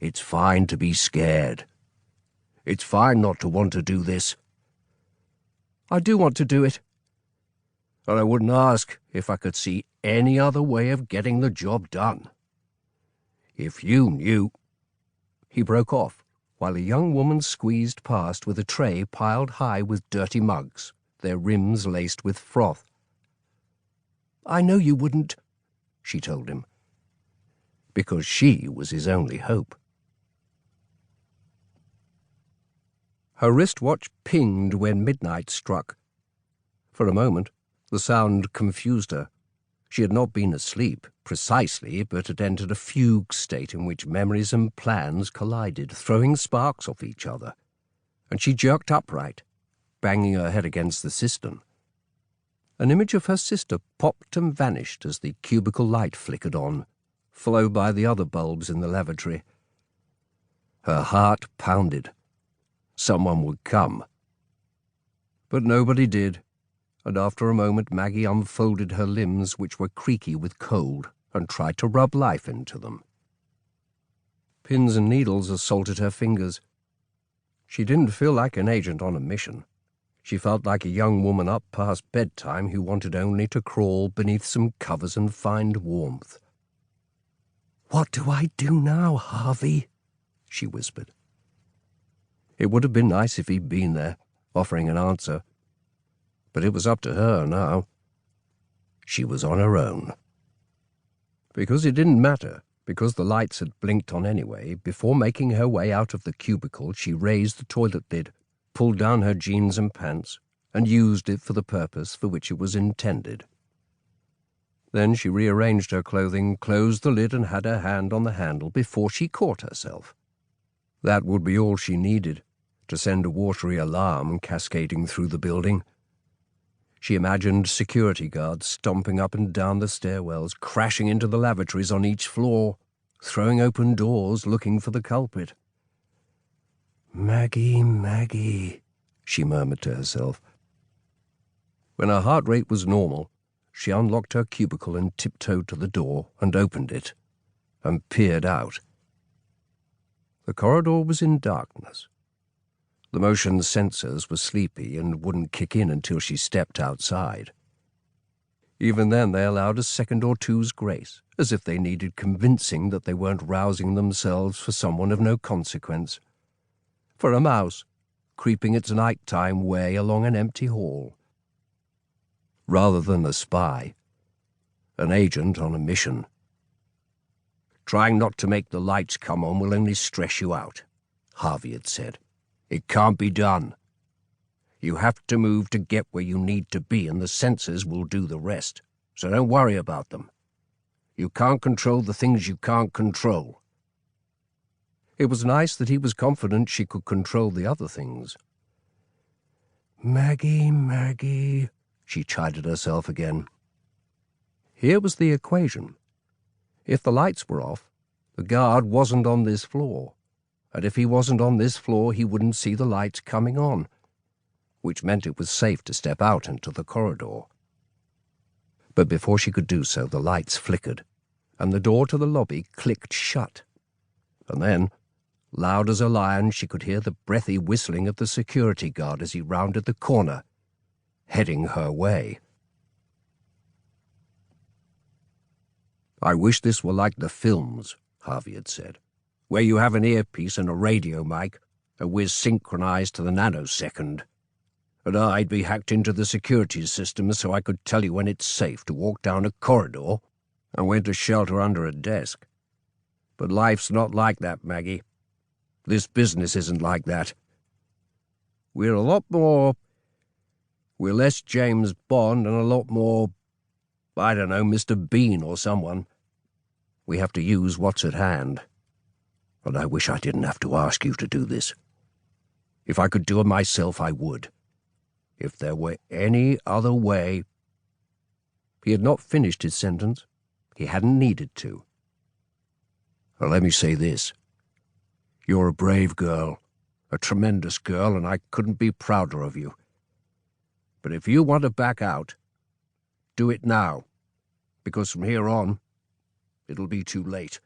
It's fine to be scared. It's fine not to want to do this. I do want to do it. And I wouldn't ask if I could see any other way of getting the job done. If you knew—" He broke off, while a young woman squeezed past with a tray piled high with dirty mugs, their rims laced with froth. "I know you wouldn't," she told him, because she was his only hope. Her wristwatch pinged when midnight struck. For a moment, the sound confused her. She had not been asleep, precisely, but had entered a fugue state in which memories and plans collided, throwing sparks off each other, and she jerked upright, banging her head against the cistern. An image of her sister popped and vanished as the cubicle light flickered on, followed by the other bulbs in the lavatory. Her heart pounded. Someone would come. But nobody did, and after a moment Maggie unfolded her limbs, which were creaky with cold, and tried to rub life into them. Pins and needles assaulted her fingers. She didn't feel like an agent on a mission. She felt like a young woman up past bedtime who wanted only to crawl beneath some covers and find warmth. "What do I do now, Harvey?" she whispered. It would have been nice if he'd been there, offering an answer. But it was up to her now. She was on her own. Because it didn't matter, because the lights had blinked on anyway, before making her way out of the cubicle, she raised the toilet lid, pulled down her jeans and pants, and used it for the purpose for which it was intended. Then she rearranged her clothing, closed the lid, and had her hand on the handle before she caught herself. That would be all she needed, to send a watery alarm cascading through the building. She imagined security guards stomping up and down the stairwells, crashing into the lavatories on each floor, throwing open doors looking for the culprit. "Maggie, Maggie," she murmured to herself. When her heart rate was normal, she unlocked her cubicle and tiptoed to the door and opened it, and peered out. The corridor was in darkness. The motion sensors were sleepy and wouldn't kick in until she stepped outside. Even then they allowed a second or two's grace, as if they needed convincing that they weren't rousing themselves for someone of no consequence. For a mouse, creeping its nighttime way along an empty hall. Rather than a spy, an agent on a mission. "Trying not to make the lights come on will only stress you out," Harvey had said. "It can't be done. You have to move to get where you need to be, and the sensors will do the rest, so don't worry about them. You can't control the things you can't control." It was nice that he was confident she could control the other things. "Maggie, Maggie," she chided herself again. Here was the equation. If the lights were off, the guard wasn't on this floor, and if he wasn't on this floor, he wouldn't see the lights coming on, which meant it was safe to step out into the corridor. But before she could do so, the lights flickered, and the door to the lobby clicked shut. And then, loud as a lion, she could hear the breathy whistling of the security guard as he rounded the corner, heading her way. "I wish this were like the films," Harvey had said, "where you have an earpiece and a radio mic, and we're synchronized to the nanosecond. And I'd be hacked into the security system so I could tell you when it's safe to walk down a corridor and when to shelter under a desk. But life's not like that, Maggie. This business isn't like that. We're a lot more... We're less James Bond and a lot more, I don't know, Mr. Bean or someone. We have to use what's at hand. And I wish I didn't have to ask you to do this. If I could do it myself, I would. If there were any other way..." He had not finished his sentence. He hadn't needed to. "Well, let me say this. You're a brave girl, a tremendous girl, and I couldn't be prouder of you. But if you want to back out, do it now, because from here on, it'll be too late."